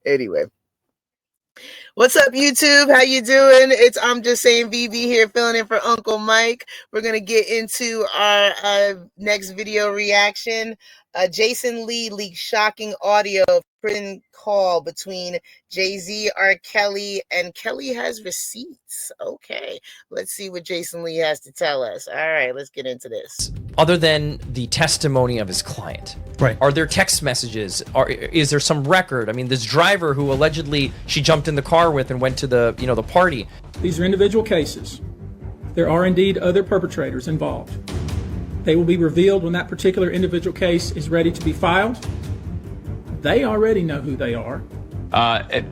Anyway. What's up, YouTube? How you doing? I'm just saying VB here, filling in for Uncle Mike. We're gonna get into our next video reaction. Jason Lee leaked shocking audio of prison call between Jay-Z, R. Kelly, and Kelly has receipts. Okay, let's see what Jason Lee has to tell us. All right, let's get into this. Other than the testimony of his client, right? Are there text messages? Is there some record? I mean, this driver who allegedly she jumped in the car with and went to the the party. These are individual cases. There are indeed other perpetrators involved. They will be revealed when that particular individual case is ready to be filed. They already know who they are.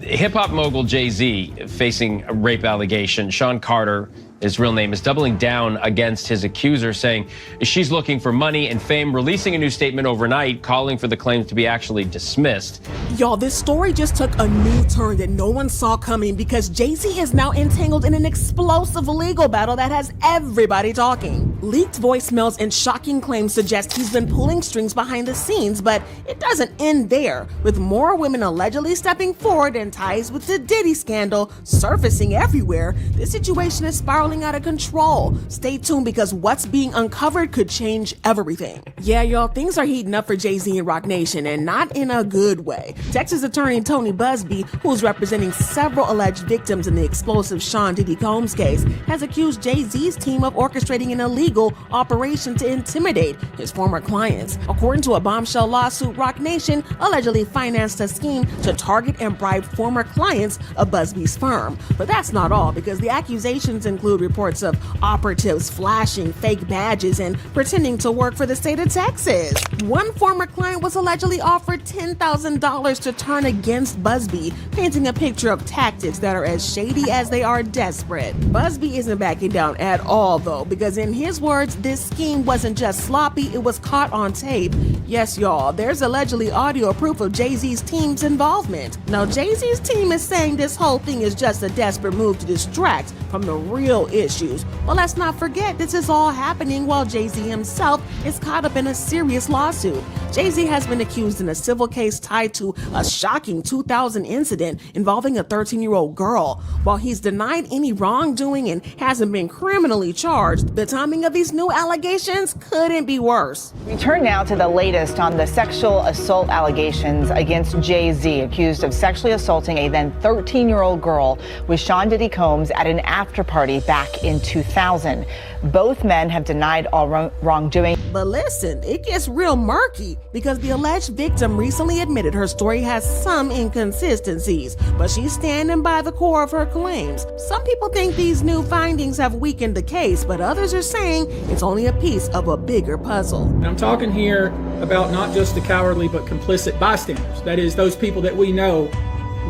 Hip-hop mogul Jay-Z facing a rape allegation. Sean Carter, his real name, is doubling down against his accuser, saying she's looking for money and fame, releasing a new statement overnight, calling for the claims to be actually dismissed. Y'all, this story just took a new turn that no one saw coming because Jay-Z is now entangled in an explosive legal battle that has everybody talking. Leaked voicemails and shocking claims suggest he's been pulling strings behind the scenes, but it doesn't end there, with more women allegedly stepping forward and ties with the Diddy scandal surfacing everywhere. This situation is spiraling out of control. Stay tuned because what's being uncovered could change everything. Yeah, y'all, things are heating up for Jay-Z and Roc Nation, and not in a good way. Texas attorney Tony Busby, who's representing several alleged victims in the explosive Sean Diddy Combs case, has accused Jay-Z's team of orchestrating an illegal operation to intimidate his former clients. According to a bombshell lawsuit, Roc Nation allegedly financed a scheme to target and bribe former clients of Busby's firm. But that's not all, because the accusations include reports of operatives flashing fake badges and pretending to work for the state of Texas. One former client was allegedly offered $10,000 to turn against Busby, painting a picture of tactics that are as shady as they are desperate. Busby isn't backing down at all, though, because in his words, this scheme wasn't just sloppy, it was caught on tape. Yes, y'all, there's allegedly audio proof of Jay-Z's team's involvement. Now, Jay-Z's team is saying this whole thing is just a desperate move to distract from the real issues. But let's not forget, this is all happening while Jay-Z himself is caught up in a serious lawsuit. Jay-Z has been accused in a civil case tied to a shocking 2000 incident involving a 13-year-old girl. While he's denied any wrongdoing and hasn't been criminally charged, the timing of these new allegations couldn't be worse. We turn now to the latest on the sexual assault allegations against Jay-Z, accused of sexually assaulting a then 13-year-old girl with Sean Diddy Combs at an after party back in 2000. Both men have denied all wrongdoing. But listen, it gets real murky because the alleged victim recently admitted her story has some inconsistencies, but she's standing by the core of her claims. Some people think these new findings have weakened the case, but others are saying it's only a piece of a bigger puzzle. And I'm talking here about not just the cowardly but complicit bystanders. That is, those people that we know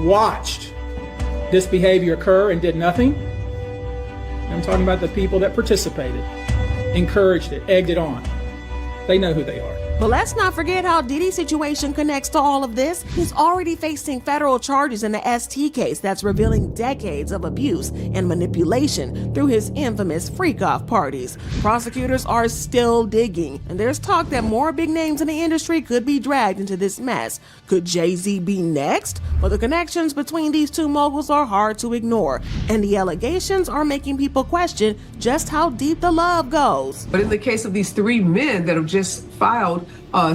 watched this behavior occur and did nothing. I'm talking about the people that participated, encouraged it, egged it on. They know who they are. But let's not forget how Diddy's situation connects to all of this. He's already facing federal charges in the ST case that's revealing decades of abuse and manipulation through his infamous freak-off parties. Prosecutors are still digging, and there's talk that more big names in the industry could be dragged into this mess. Could Jay-Z be next? But the connections between these two moguls are hard to ignore, and the allegations are making people question just how deep the love goes. But in the case of these three men that have just filed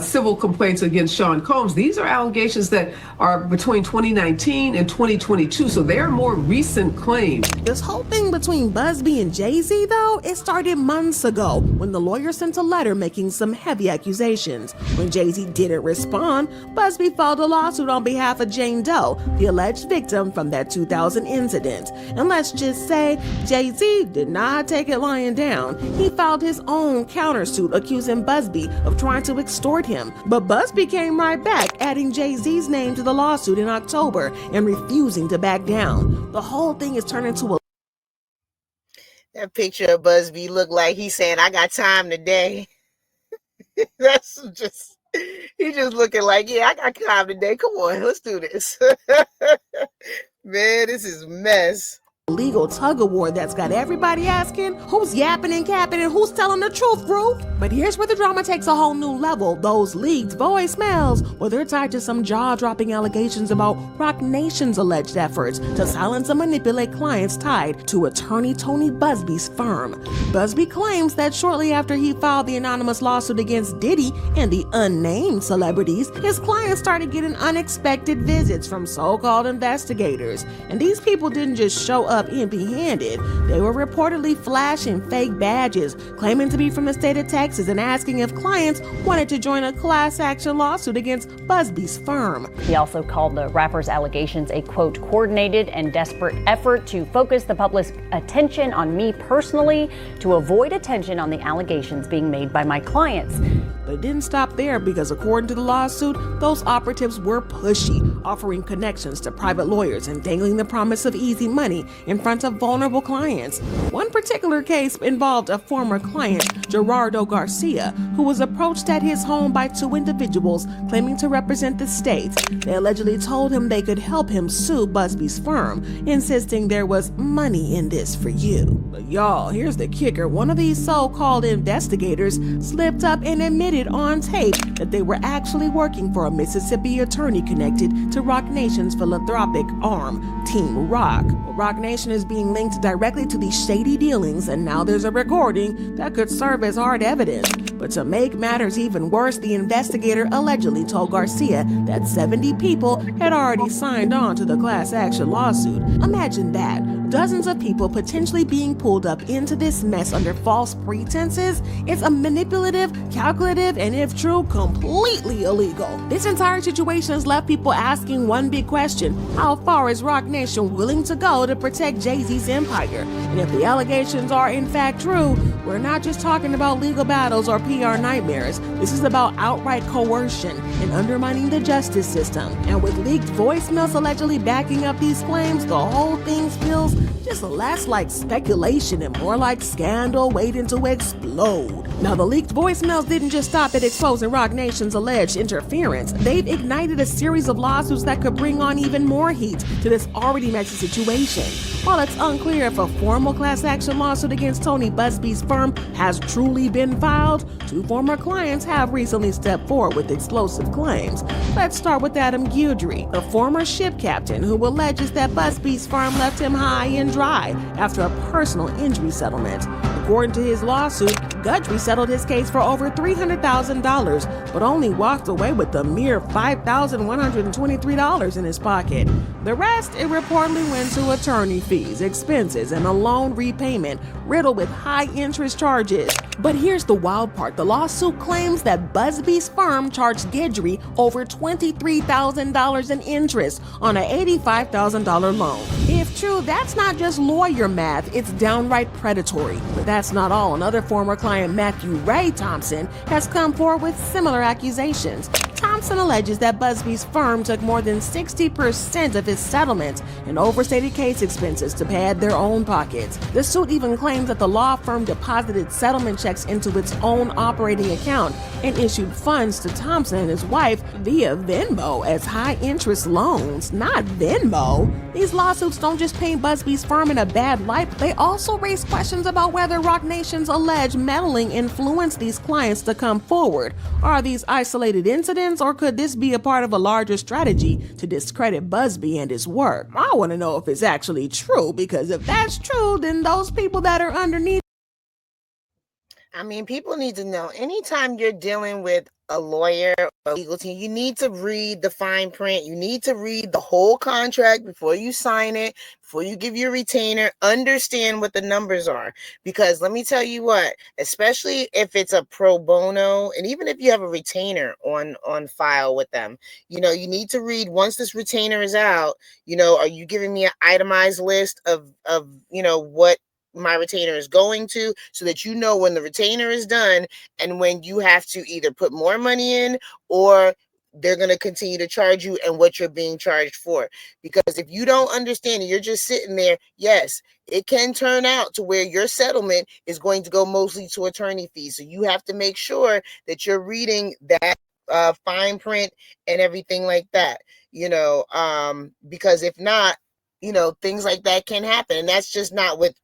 civil complaints against Sean Combs, these are allegations that are between 2019 and 2022, so they are more recent claims. This whole thing between Busby and Jay-Z, though, it started months ago when the lawyer sent a letter making some heavy accusations. When Jay-Z didn't respond, Busby filed a lawsuit on behalf of Jane Doe, the alleged victim from that 2000 incident. And let's just say, Jay-Z did not take it lying down. He filed his own countersuit accusing Busby of trying to extort him. But Busby came right back, adding Jay-Z's name to the lawsuit in October and refusing to back down. The whole thing is turning into a... That picture of Busby looked like he's saying, I got time today. That's just, he's just looking like, yeah, I got time today. Come on, let's do this. Man, this is a mess. legal tug of war that's got everybody asking who's yapping and capping and who's telling the truth, Ruth. But here's where the drama takes a whole new level. Those leaked voicemails, well, they're tied to some jaw-dropping allegations about Roc Nation's alleged efforts to silence and manipulate clients tied to attorney Tony Busby's firm. Busby claims that shortly after he filed the anonymous lawsuit against Diddy and the unnamed celebrities, his clients started getting unexpected visits from so-called investigators. And these people didn't just show up empty-handed. They were reportedly flashing fake badges, claiming to be from the state of Texas and asking if clients wanted to join a class action lawsuit against Busby's firm. He also called the rapper's allegations a, quote, coordinated and desperate effort to focus the public's attention on me personally to avoid attention on the allegations being made by my clients. But it didn't stop there because according to the lawsuit, those operatives were pushy, offering connections to private lawyers and dangling the promise of easy money in front of vulnerable clients. One particular case involved a former client, Gerardo Garcia, who was approached at his home by two individuals claiming to represent the state. They allegedly told him they could help him sue Busby's firm, insisting there was money in this for you. But y'all, here's the kicker. One of these so-called investigators slipped up and admitted on tape that they were actually working for a Mississippi attorney connected to Roc Nation's philanthropic arm, Team Roc. Well, Roc Nation is being linked directly to these shady dealings, and now there's a recording that could serve as hard evidence. But to make matters even worse, the investigator allegedly told Garcia that 70 people had already signed on to the class action lawsuit. Imagine that. Dozens of people potentially being pulled up into this mess under false pretenses. It's a manipulative, calculative, and if true, completely illegal. This entire situation has left people asking one big question: how far is Roc Nation willing to go to protect Jay-Z's empire? And if the allegations are in fact true, we're not just talking about legal battles or PR nightmares. This is about outright coercion and undermining the justice system. And with leaked voicemails allegedly backing up these claims, the whole thing feels just less like speculation and more like scandal waiting to explode. Now, the leaked voicemails didn't just stop at exposing Roc Nation's alleged interference. They've ignited a series of lawsuits that could bring on even more heat to this already messy situation. While it's unclear if a formal class action lawsuit against Tony Busby's firm has truly been filed, two former clients have recently stepped forward with explosive claims. Let's start with Adam Guidry, the former ship captain who alleges that Busby's firm left him high and dry after a personal injury settlement. According to his lawsuit, Guidry settled his case for over $300,000, but only walked away with a mere $5,123 in his pocket. The rest, it reportedly went to attorney fees, expenses, and a loan repayment riddled with high interest charges. But here's the wild part. The lawsuit claims that Busby's firm charged Guidry over $23,000 in interest on an $85,000 loan. If true, that's not just lawyer math, it's downright predatory. But that's not all. Another former client, Matthew Ray Thompson, has come forward with similar accusations. Thompson alleges that Busby's firm took more than 60% of his settlement and overstated case expenses to pad their own pockets. The suit even claims that the law firm deposited settlement checks into its own operating account and issued funds to Thompson and his wife via Venmo as high-interest loans. Not Venmo. These lawsuits don't just paint Busby's firm in a bad light, they also raise questions about whether Roc Nation's alleged meddling influenced these clients to come forward. Are these isolated incidents, or could this be a part of a larger strategy to discredit Busby and his work? I want to know if it's actually true, because if that's true, then those people that are underneath. I mean, people need to know, anytime you're dealing with a lawyer or a legal team, you need to read the fine print. You need to read the whole contract before you sign it, before you give your retainer. Understand what the numbers are. Because let me tell you what, especially if it's a pro bono, and even if you have a retainer on file with them, you need to read, once this retainer is out, are you giving me an itemized list of what my retainer is going to, so that when the retainer is done and when you have to either put more money in or they're going to continue to charge you and what you're being charged for. Because if you don't understand it, you're just sitting there. Yes, it can turn out to where your settlement is going to go mostly to attorney fees. So you have to make sure that you're reading that fine print and everything like that, because if not, things like that can happen. And that's just not with,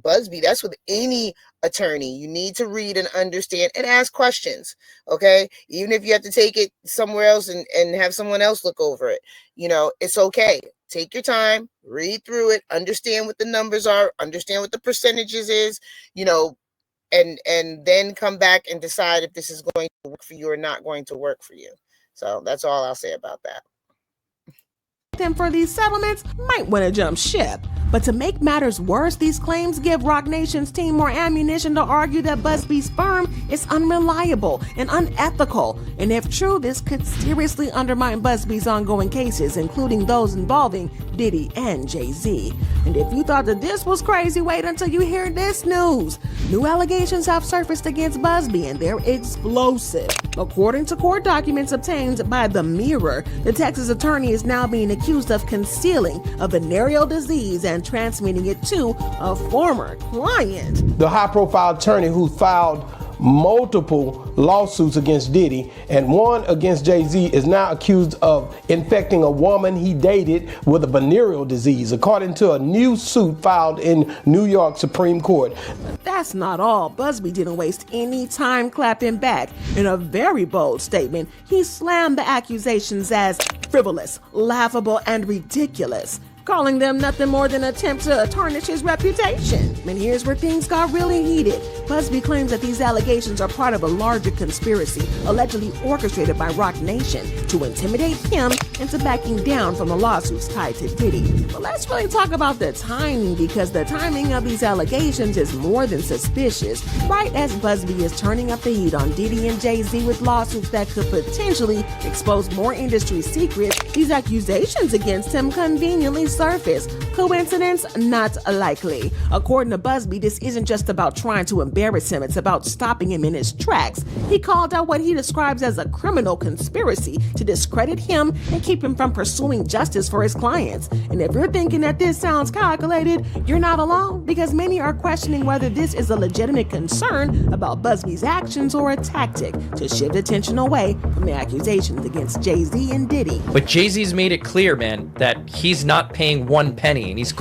Busby. That's with any attorney. You need to read and understand and ask questions. Okay. Even if you have to take it somewhere else and have someone else look over it, it's okay. Take your time, read through it, understand what the numbers are, understand what the percentages is, and then come back and decide if this is going to work for you or not going to work for you. So that's all I'll say about that. Them for these settlements might want to jump ship. But to make matters worse, these claims give Roc Nation's team more ammunition to argue that Busby's firm is unreliable and unethical. And if true, this could seriously undermine Busby's ongoing cases, including those involving Diddy and Jay-Z. And if you thought that this was crazy, wait until you hear this news. New allegations have surfaced against Busby, and they're explosive. According to court documents obtained by The Mirror, the Texas attorney is now being accused of concealing a venereal disease and transmitting it to a former client. The high-profile attorney who filed multiple lawsuits against Diddy and one against Jay-Z is now accused of infecting a woman he dated with a venereal disease, according to a new suit filed in New York Supreme Court. But that's not all. Busby didn't waste any time clapping back. In a very bold statement, he slammed the accusations as frivolous, laughable, and ridiculous, calling them nothing more than an attempt to tarnish his reputation. And here's where things got really heated. Busby claims that these allegations are part of a larger conspiracy allegedly orchestrated by Roc Nation to intimidate him into backing down from the lawsuits tied to Diddy. But let's really talk about the timing, because the timing of these allegations is more than suspicious. Right as Busby is turning up the heat on Diddy and Jay-Z with lawsuits that could potentially expose more industry secrets, these accusations against him conveniently surface. Coincidence? Not likely. According to Busby, this isn't just about trying to embarrass him, it's about stopping him in his tracks. He called out what he describes as a criminal conspiracy to discredit him and keep him from pursuing justice for his clients. And if you're thinking that this sounds calculated, you're not alone, because many are questioning whether this is a legitimate concern about Busby's actions or a tactic to shift attention away from the accusations against Jay-Z and Diddy. But Jay-Z's made it clear, man, that he's not paying one penny, and he's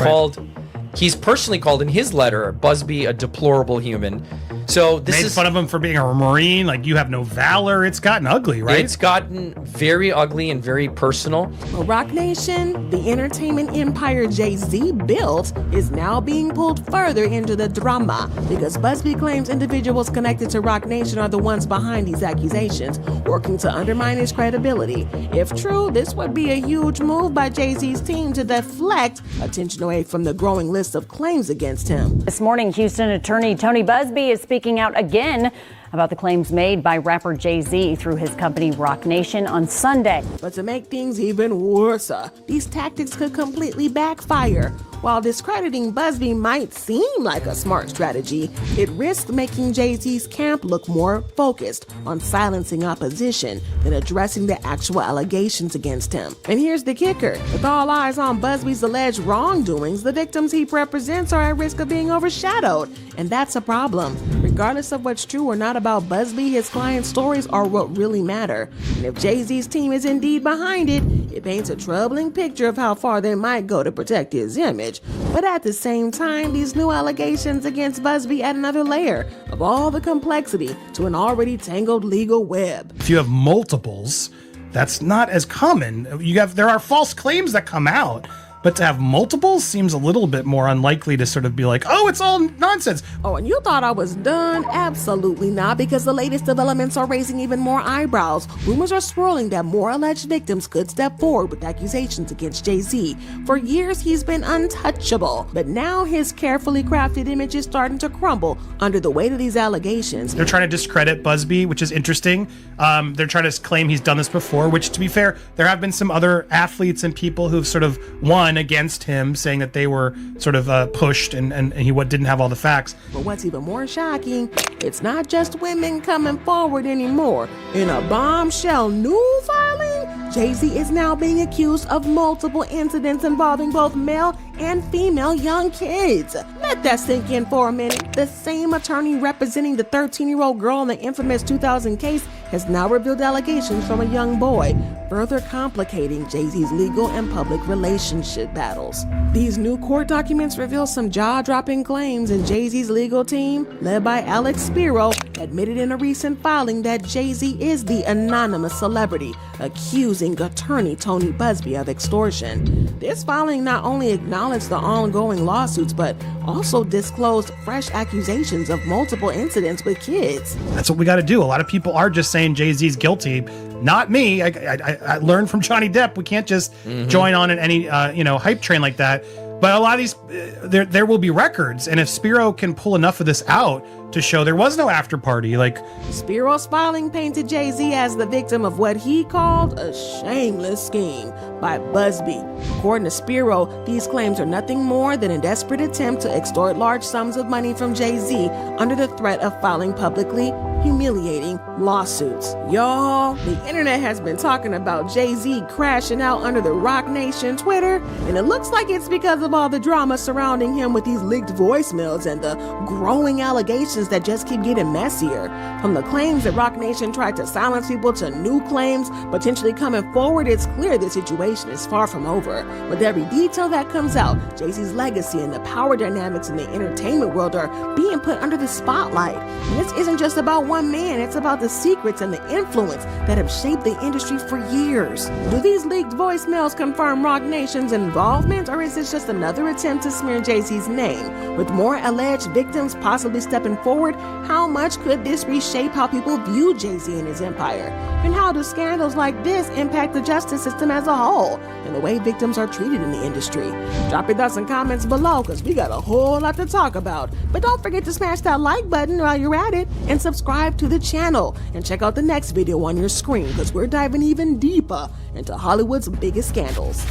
personally called in his letter Busby a deplorable human. So this made fun of him for being a Marine, like you have no valor. It's gotten ugly, right? It's gotten very ugly and very personal. Well, Roc Nation, the entertainment empire Jay-Z built, is now being pulled further into the drama because Busby claims individuals connected to Roc Nation are the ones behind these accusations, working to undermine his credibility. If true, this would be a huge move by Jay-Z's team to deflect attention away from the growing list of claims against him. This morning, Houston attorney Tony Busby is speaking out again about the claims made by rapper Jay-Z through his company Roc Nation on Sunday. But to make things even worse, these tactics could completely backfire. While discrediting Busby might seem like a smart strategy, it risks making Jay-Z's camp look more focused on silencing opposition than addressing the actual allegations against him. And here's the kicker. With all eyes on Busby's alleged wrongdoings, the victims he represents are at risk of being overshadowed. And that's a problem. Regardless of what's true or not about Busby, his clients' stories are what really matter. And if Jay-Z's team is indeed behind it, it paints a troubling picture of how far they might go to protect his image. But at the same time, these new allegations against Busby add another layer of all the complexity to an already tangled legal web. If you have multiples, that's not as common. There are false claims that come out, but to have multiples seems a little bit more unlikely to sort of be like, oh, it's all nonsense. Oh, and you thought I was done? Absolutely not, because the latest developments are raising even more eyebrows. Rumors are swirling that more alleged victims could step forward with accusations against Jay-Z. For years, he's been untouchable, but now his carefully crafted image is starting to crumble under the weight of these allegations. They're trying to discredit Busby, which is interesting. They're trying to claim he's done this before, which, to be fair, there have been some other athletes and people who've sort of won against him, saying that they were sort of pushed and he didn't have all the facts. But what's even more shocking, it's not just women coming forward anymore. In a bombshell new filing, Jay-Z is now being accused of multiple incidents involving both male and female young kids. Let that sink in for a minute. The same attorney representing the 13-year-old girl in the infamous 2000 case has now revealed allegations from a young boy, further complicating Jay-Z's legal and public relationship battles. These new court documents reveal some jaw-dropping claims, and Jay-Z's legal team, led by 𝗟𝗡𝗡𝗞𝗦, admitted in a recent filing that Jay-Z is the anonymous celebrity accusing attorney Tony Busby of extortion. This filing not only acknowledged the ongoing lawsuits, but also disclosed fresh accusations of multiple incidents with kids. That's what we got to do. A lot of people are just saying Jay-Z's guilty. Not me. I learned from Johnny Depp. We can't just join on in any hype train like that. But a lot of these, there will be records, and if Spiro can pull enough of this out to show there was no after party, like Spiro's filing painted Jay-Z as the victim of what he called a shameless scheme by Busby. According to Spiro, these claims are nothing more than a desperate attempt to extort large sums of money from Jay-Z under the threat of filing publicly humiliating lawsuits. Y'all, the internet has been talking about Jay-Z crashing out under the Rock Nation Twitter, and it looks like it's because of all the drama surrounding him with these leaked voicemails and the growing allegations that just keep getting messier. From the claims that Rock Nation tried to silence people to new claims potentially coming forward, it's clear the situation is far from over. With every detail that comes out, Jay-Z's legacy and the power dynamics in the entertainment world are being put under the spotlight. And this isn't just about one man, it's about the secrets and the influence that have shaped the industry for years. Do these leaked voicemails confirm Rock Nation's involvement, or is this just another attempt to smear Jay-Z's name? With more alleged victims possibly stepping forward, how much could this reshape how people view Jay-Z and his empire? And how do scandals like this impact the justice system as a whole and the way victims are treated in the industry? Drop your thoughts and comments below, because we got a whole lot to talk about. But don't forget to smash that like button while you're at it, and subscribe to the channel, and check out the next video on your screen, because we're diving even deeper into Hollywood's biggest scandals.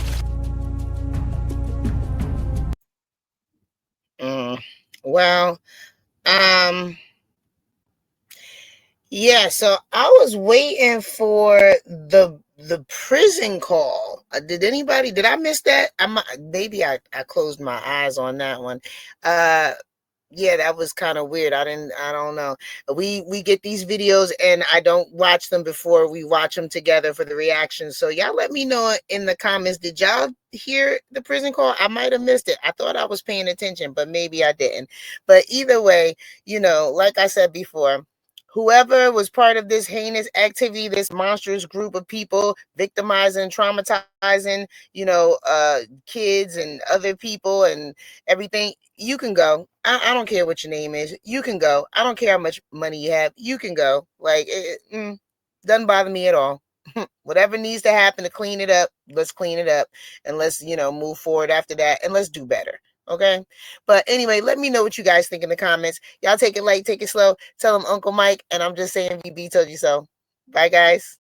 Yeah, so I was waiting for the prison call. Did I miss that? Maybe I closed my eyes on that one. Yeah, that was kind of weird. I don't know. We get these videos and I don't watch them before we watch them together for the reaction. So y'all let me know in the comments. Did y'all hear the prison call? I might have missed it. I thought I was paying attention, but maybe I didn't. But either way, like I said before, whoever was part of this heinous activity, this monstrous group of people victimizing, traumatizing, kids and other people and everything, you can go. I don't care what your name is. You can go. I don't care how much money you have. You can go. Like, it doesn't bother me at all. Whatever needs to happen to clean it up, let's clean it up. And let's, move forward after that. And let's do better. Okay. But anyway, let me know what you guys think in the comments. Y'all take it light, take it slow. Tell them Uncle Mike. And I'm just saying, VB told you so. Bye, guys.